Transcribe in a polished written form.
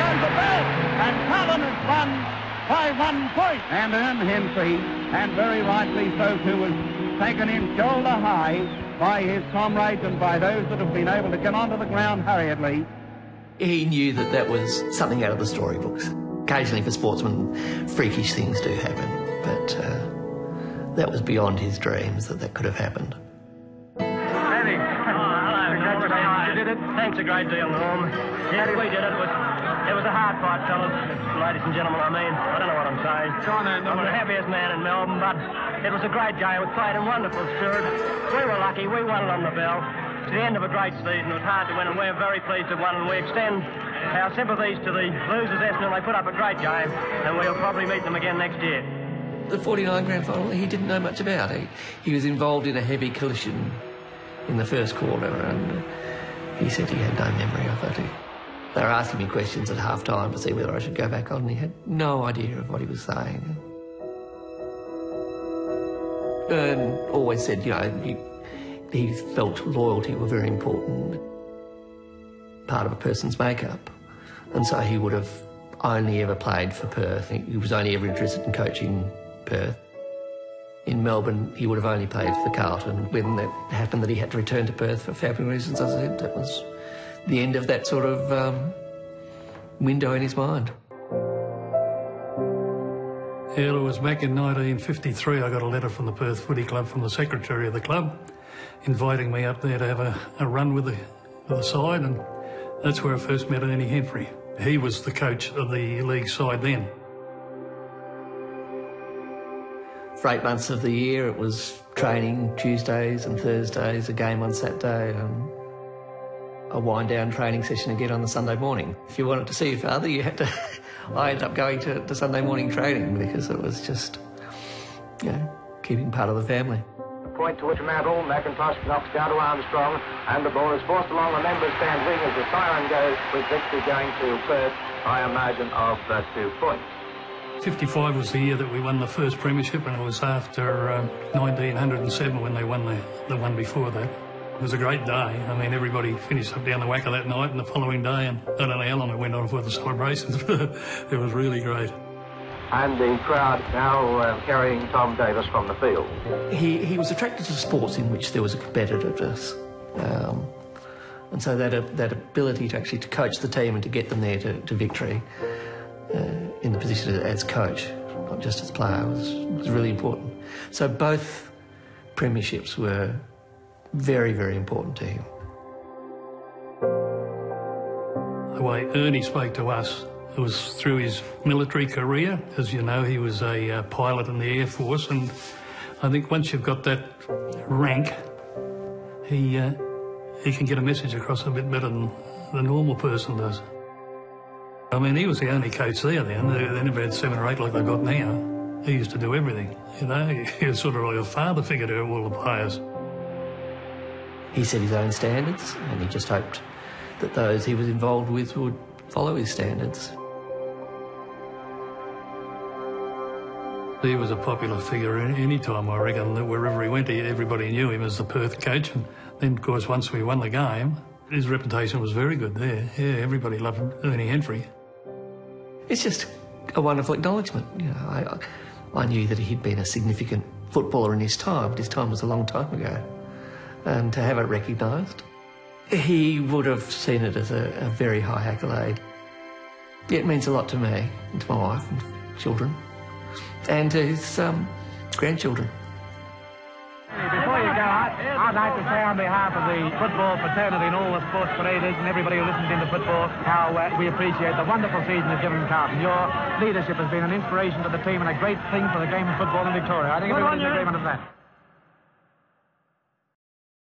goes the bell, and Carlton has won by 1 point. And Ern Henfry, and very rightly so too, was taken in shoulder high by his comrades and by those that have been able to get onto the ground hurriedly. He knew that that was something out of the storybooks. Occasionally for sportsmen, freakish things do happen, but that was beyond his dreams that could have happened. Eddie, you did it. Thanks a great deal, Norm. Yes, we did it. It was a hard fight, fellas. Ladies and gentlemen, I mean. I don't know what I'm saying. I'm the happiest man in Melbourne, but it was a great game. We played in wonderful spirit. We were lucky. We won it on the bell. It's the end of a great season. It was hard to win, and we're very pleased to have won, and we extend our sympathies to the losers, Essendon. They put up a great game, and we'll probably meet them again next year. The 49 grand final, he didn't know much about. He was involved in a heavy collision in the first quarter, and he said he had no memory of it. They were asking me questions at half-time to see whether I should go back on, and he had no idea of what he was saying. Ern always said, you know, he felt loyalty were very important, part of a person's makeup, and so he would have only ever played for Perth. He was only ever interested in coaching Perth. In Melbourne, he would have only played for Carlton. When that happened that he had to return to Perth for family reasons, as I said, that was the end of that sort of window in his mind. Yeah, it was back in 1953. I got a letter from the Perth Footy Club from the secretary of the club inviting me up there to have a run with the side, and that's where I first met Ern Henfry. He was the coach of the league side then. For 8 months of the year, it was training Tuesdays and Thursdays, a game on Saturday, and a wind-down training session again on the Sunday morning. If you wanted to see your father, you had to... I ended up going to Sunday morning training because it was just, you know, keeping part of the family. Point to Mantle, McIntosh knocks down to Armstrong, and the ball is forced along the members' stand wing as the siren goes, with victory going to Perth by a margin of 2 points. 55 was the year that we won the first premiership, and it was after 1907 when they won the one before that. It was a great day. I mean, everybody finished up down the Wacker that night and the following day, and I don't know how long it went on for the celebrations, but it was really great. And the crowd now carrying Tom Davis from the field. He was attracted to sports in which there was a competitiveness. And so that ability to actually to coach the team and to get them there to victory in the position as coach, not just as player, was really important. So both premierships were very, very important to him. The way Ernie spoke to us, it was through his military career. As you know, he was a pilot in the Air Force, and I think once you've got that rank, he can get a message across a bit better than the normal person does. I mean, he was the only coach there then. They never had 7 or 8 like they've got now. He used to do everything, you know. He was sort of like a father figure to all the players. He set his own standards, and he just hoped that those he was involved with would follow his standards. He was a popular figure any time, I reckon, that wherever he went, everybody knew him as the Perth coach. And then, of course, once we won the game, his reputation was very good there. Yeah, everybody loved Ernie Henfry. It's just a wonderful acknowledgement. You know, I knew that he'd been a significant footballer in his time, but his time was a long time ago. And to have it recognised, he would have seen it as a very high accolade. It means a lot to me, and to my wife and children, and to his grandchildren. Before you go out, I'd like to say on behalf of the football fraternity and all the sports paraders and everybody who listens into football, how we appreciate the wonderful season you've given Carlton. Your leadership has been an inspiration to the team and a great thing for the game of football in Victoria. I think everybody's in agreement of that.